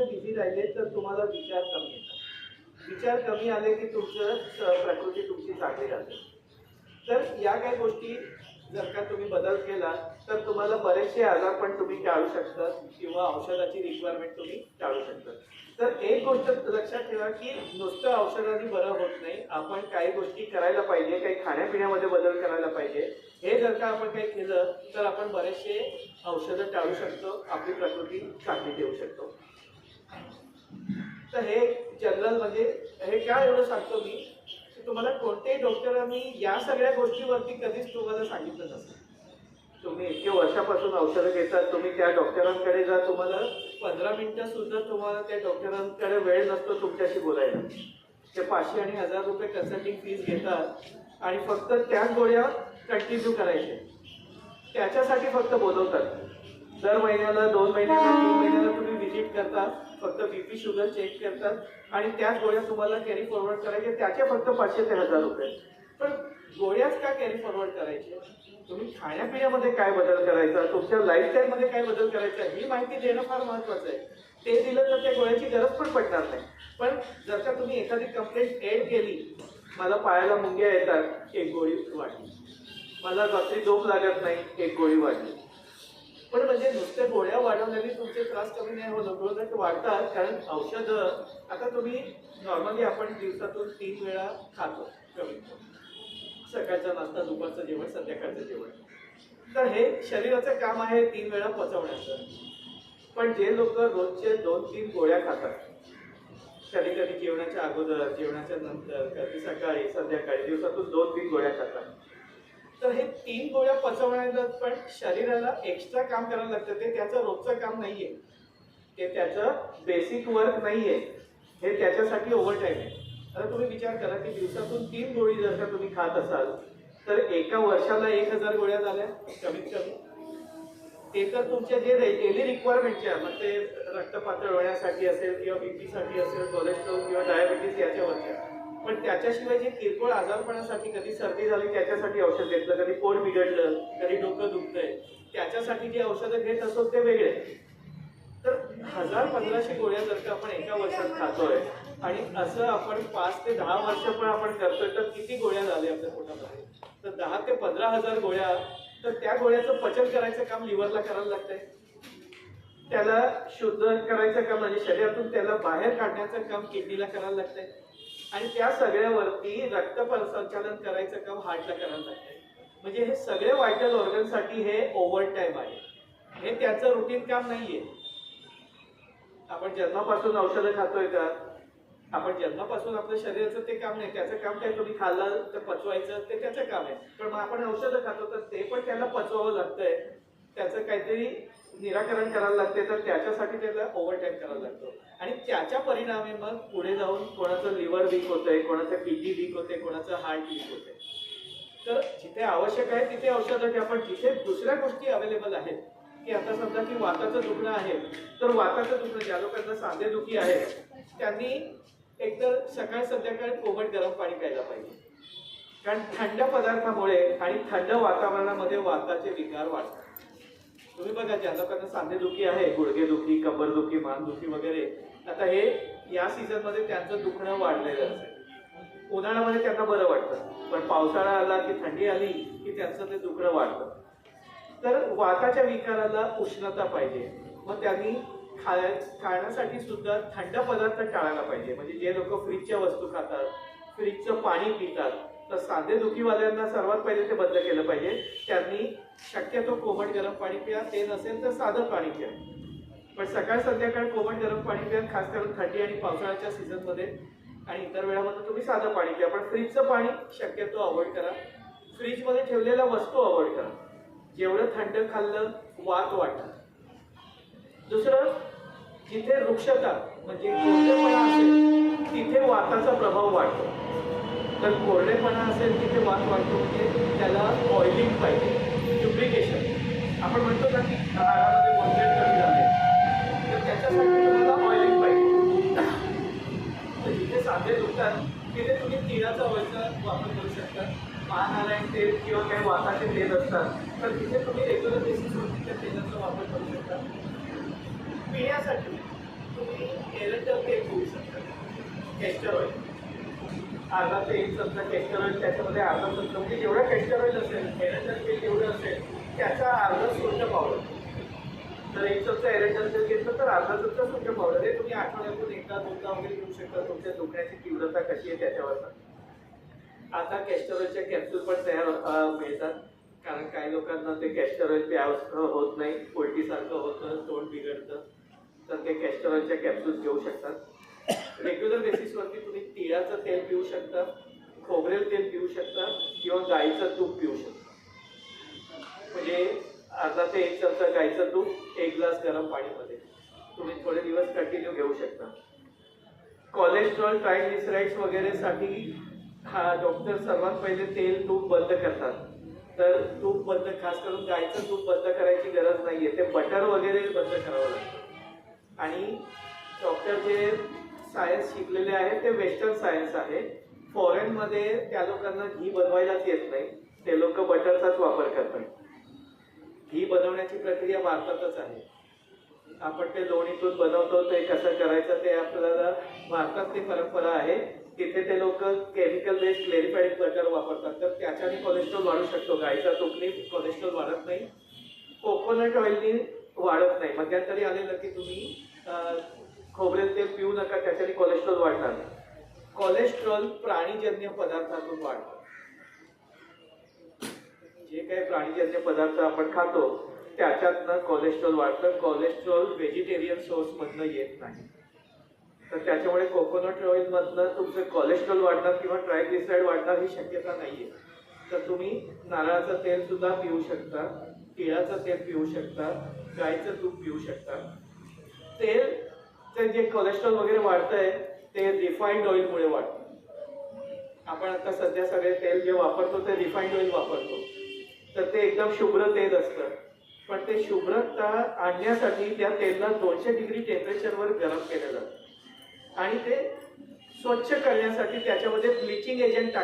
कामामध्ये बिझी राहिले तर तुम्हाला विचार कमी येतात. विचार कमी आले की तुमचं प्रकृती तुमची चांगली राहते. तर या काही गोष्टी जर का तुम्ही बदल केला तर तुम्हाला बरेचसे आजार पण तुम्ही टाळू शकता किंवा औषधाची रिक्वायरमेंट तुम्ही टाळू शकता. तर एक गोष्ट लक्षात ठेवा की नुसतं औषधाने बरं होत नाही. आपण काही गोष्टी करायला पाहिजे, काही खाण्यापिण्यामध्ये बदल करायला पाहिजे. हे जर का आपण काही केलं तर आपण बरेचसे औषधं टाळू शकतो, आपली प्रकृती चांगली ठेवू शकतो. तर हे जनरल म्हणजे हे काय एवढं सांगतो मी की तुम्हाला कोणत्याही डॉक्टरांनी या सगळ्या गोष्टीवरती कधीच तुम्हाला सांगितलं नसतं. तुम्ही इतके वर्षापासून औषधं घेतात, तुम्ही त्या डॉक्टरांकडे जा, तुम्हाला 15 मिनिटं सुद्धा तुम्हाला त्या डॉक्टरांकडे वेळ नसतो तुमच्याशी बोलायला. ते 500 आणि 1000 रुपये कन्सल्टिंग फीस घेतात आणि फक्त त्याच गोळ्या कंटिन्यू करायचे. त्याच्यासाठी फक्त बोलवतात. दर महिन्याला 2 महिन्याला 3 महिन्याला तुम्ही व्हिजिट करता, फक्त बीपी शुगर चेक करतात आणि त्याच गोळ्या तुम्हाला कॅरी फॉरवर्ड करायचे. त्याचे फक्त 500 ते 1000 रुपये. पण गोळ्याच का कॅरी फॉरवर्ड करायचे? तुम्ही खाण्यापिण्यामध्ये काय बदल करायचा, तुमच्या लाईफस्टाईलमध्ये काय बदल करायचा ही माहिती देणं फार महत्वाचं आहे. ते दिलं तर त्या गोळ्याची गरज पण पडणार नाही. पण जर का तुम्ही एखादी कंप्लेंट एड केली, मला पायाला मुंग्या येतात, एक गोळी वाढली, मला रात्री झोप लागत नाही, एक गोळी वाढली. पण म्हणजे नुसत्या गोळ्या वाढवल्याने तुमचे त्रास कमी नाही होत, उलट वाढतात. कारण औषधं आता तुम्ही नॉर्मली आपण दिवसातून 3 वेळा खातो कमीत कमी. सकाळचा नाश्ता, दुपारचं जेवण, संध्याकाळचं जेवण. तर हे शरीराचं काम आहे 3 वेळा पचवण्याचं. पण जे लोक रोजचे 2-3 गोळ्या खातात, कधी कधी जेवणाच्या अगोदर, जेवणाच्या नंतर, कधी सकाळी, संध्याकाळी, दिवसातून 2-3 गोळ्या खातात, तर हे 3 गोळ्या पचवण्याला पण शरीराला एक्स्ट्रा काम करायला लागतं. ते त्याचं रोजचं काम नाहीये, ते त्याचं बेसिक वर्क नाहीये, हे त्याच्यासाठी ओव्हरटाईम आहे. आता तुम्ही विचार करा की दिवसातून 3 गोळी जर का तुम्ही खात असाल तर एका वर्षाला 1000 गोळ्या झाल्या कमीत कमी. ते तर तुमच्या जे डेली रिक्वायरमेंटच्या, मग ते रक्त पातळ होण्यासाठी असेल किंवा बीपी साठी असेल, कोलेस्ट्रॉल किंवा डायबिटीस याच्यावरच्या. पण त्याच्याशिवाय जे किरकोळ आजारपणासाठी, कधी सर्दी झाली त्याच्यासाठी औषध घेतलं, कधी पोट बिघडलं, कधी डोकं दुखतंय त्याच्यासाठी जे औषधं घेत असतो ते वेगळे. तर 1000-1500 गोळ्या जर का आपण एका वर्षात खातोय आणि असं आपण 5 ते 10 वर्ष पण आपण करतोय तर किती गोळ्या झाल्या आपल्या पोटामध्ये? तर 10 ते 15,000 गोळ्या. तर त्या गोळ्याचं पचन करायचं काम लिव्हरला करायला लागतंय, त्याला शुद्ध करायचं काम म्हणजे शरीरातून त्याला बाहेर काढण्याचं काम किडनीला करायला लागतंय आणि त्या सगळ्यावरती रक्त संचालन करायचं काम हार्टला करायला लागतंय. म्हणजे हे सगळे व्हायटल ऑर्गनसाठी हे ओव्हर टाईम आहे, हे त्याचं रुटीन काम नाहीये. आपण जन्मापासून औषधं खातोय का? आपण जन्मापासून आपल्या शरीराचं ते काम नाही. त्याचं काम काय, तुम्ही खाल्लं तर पचवायचं, ते त्याचं काम आहे. पण मग आपण औषधं खातो तर ते पण त्याला पचवावं लागतंय, त्याचं काहीतरी निराकरण करायला लागते, तर त्याच्यासाठी त्याला ओव्हरटाईम करायला लागतो. आणि त्याच्या परिणामी मग पुढे जाऊन कोणाचं लिव्हर वीक होतंय, कोणाचं किडनी वीक होते, कोणाचं हार्ट वीक होते. तर जिथे आवश्यक आहे तिथे औषधं घ्या. पण जिथे दुसऱ्या गोष्टी अवेलेबल आहेत की आता समजा की वाताचं दुखणं आहे, तर वाताचं दुखणं, ज्या लोकांना सांधेदुखी आहे त्यांनी एकतर सकाळ संध्याकाळ कोमट गरम पाणी प्यायला पाहिजे. कारण थंड पदार्थामुळे आणि थंड वातावरणामध्ये वाताचे विकार वाढतात. तुम्ही बघा, ज्या लोकांना सांधेदुखी आहे, गुडघेदुखी, कंबरदुखी, मानदुखी वगैरे, आता हे या सीझन मध्ये त्यांचं दुखणं वाढलेलं असेल. उन्हाळ्यामध्ये त्यांना बरं वाटतं, पण पावसाळा आला की थंडी आली की त्यांचं ते दुखणं वाढतं. तर वाताच्या विकाराला उष्णता पाहिजे. मग त्यांनी खाण्यासाठी सुद्धा थंड पदार्थ टाळायला पाहिजे. म्हणजे जे लोक फ्रीजच्या वस्तू खातात, फ्रीजचं पाणी पितात, तर सांधेदुखीवाल्यांना सर्वात पहिले ते बंद केलं पाहिजे. त्यांनी शक्यतो कोमट गरम पाणी प्या, ते नसेल तर साधं पाणी प्या. पण सकाळ संध्याकाळ कोमट गरम पाणी प्या, खास करून थंडी आणि पावसाळ्याच्या सीझनमध्ये. आणि इतर वेळामध्ये तुम्ही साधं पाणी प्या, पण फ्रीजचं पाणी शक्यतो अवॉइड करा. फ्रीजमध्ये ठेवलेल्या वस्तू अवॉइड करा. जेवढं थंड खाल्लं वात वाढतात. दुसरं, जिथे वृक्षता म्हणजे कोरडेपणा असेल तिथे वाताचा प्रभाव वाढतो. तर कोरडेपणा असेल तिथे वात वाढतो. म्हणजे त्याला ऑइलिंग पाहिजे, ल्युब्रिकेशन. आपण म्हणतो ना की हाडामध्ये कोलगेट कमी झाले, तर त्याच्यासाठी तुम्हाला ऑइलिंग पाहिजे. तर जिथे सांधे दुखतात तिथे तुम्ही तिळाचा ऑइलचा वापर करू शकता. महानारायण तेल किंवा काही वाताचे तेल असतात, तर तिथे तुम्ही रेग्युलर बेसिसवर त्या तेलाचा वापर करू शकता. पिण्यासाठी तुम्ही एरंडल तेल घेऊ शकता. कॅस्टर ऑइल अर्धा ते 1 चमचा कॅस्टर ऑइल, त्याच्यामध्ये अर्धा चमचा म्हणजे जेवढा कॅस्टर ऑइल असेल एरंडल तेल जेवढं असेल त्याचा अर्धा सुंठ पावडर. जर 1 चमचा एरंडल तेल घेतलं तर अर्धा चमचा सुंठ पावडर. हे तुम्ही आठवड्यातून एकदा दोनदा वगैरे घेऊ शकता, तुमच्या दुखण्याची तीव्रता कशी आहे त्याच्यावर. आता कॅस्टर ऑइलच्या कॅप्सूल पण तयार मिळतात, कारण काही लोकांना ते कॅस्टर ऑइल प्यावं होत नाही, उलटीसारखं होतं, तोंड बिघडतं, तर ते कॅस्टर ऑइलच्या कॅप्सूल घेऊ शकतात. रेग्युलर बेसिसवरती तुम्ही तिळाचं तेल पिऊ शकता, खोबरेल तेल पिऊ शकता किंवा गाईचं तूप पिऊ शकता. म्हणजे अर्धा ते 1 चमचा गाईचं तूप 1 ग्लास गरम पाणीमध्ये तुम्ही थोडे दिवस कंटिन्यू घेऊ शकता. कोलेस्ट्रॉल ट्रायग्लिसराइड्स वगैरे साठी हा डॉक्टर सर्वात पहिले तेल तूप बंद करतात. तर तूप बंद, खास करून गाईचं तूप बंद करायची गरज नाहीये, ते बटर वगैरे बंद करावं लागतं. आणि डॉक्टर जे सायन्स शिकलेले आहे ते वेस्टर्न सायन्स आहे. फॉरेनमध्ये त्या लोकांना घी बनवायलाच येत नाही, ते लोक बटरचाच वापर करतात. घी बनवण्याची प्रक्रिया भारतातच आहे. आपण ते लोणीतून बनवतो, ते कसं करायचं ते आपल्याला भारतात ती परंपरा आहे. तिथे ते लोक केमिकल बेस्ड क्लेरिफाईड बटर वापरतात, तर त्याच्याने कोलेस्ट्रॉल वाढू शकतो. गाईचा तुपने कोलेस्ट्रॉल वाढत नाही, कोकोनट ऑइलनी वाढत नाही. मध्यंतरी आलेलं की तुम्ही खोबरेल तेल पिऊ नका, त्याच्याने कोलेस्ट्रॉल वाढणार. कोलेस्ट्रॉल प्राणीजन्य पदार्थातून वाढतं. जे काही प्राणीजन्य पदार्थ आपण खातो त्याच्यातनं कोलेस्ट्रॉल वाढतं. कोलेस्ट्रॉल व्हेजिटेरियन सोर्स मधनं येत नाही, तर त्याच्यामुळे कोकोनट ऑइल मधनं तुमचं कोलेस्ट्रॉल वाढणार किंवा ट्रायग्लिसराइड वाढणार ही शक्यता नाहीये. तर तुम्ही नारळाचं तेल सुद्धा पिऊ शकता, तिळाचं तेल पिऊ शकता, गाईचं तूप पिऊ शकता. तेल ते जे कोलेस्ट्रॉल वगैरे वाढतंय ते रिफाईंड ऑइलमुळे वाढतं. आपण आता सध्या सगळे तेल जे वापरतो ते रिफाईंड ऑइल वापरतो, तर ते एकदम शुभ्र तेल असतं. पण ते शुभ्रता आणण्यासाठी त्या तेलला 200 डिग्री टेम्परेचरवर गरम केलं जातं आणि ते स्वच्छ करण्यासाठी त्याच्यामध्ये ब्लिचिंग एजंट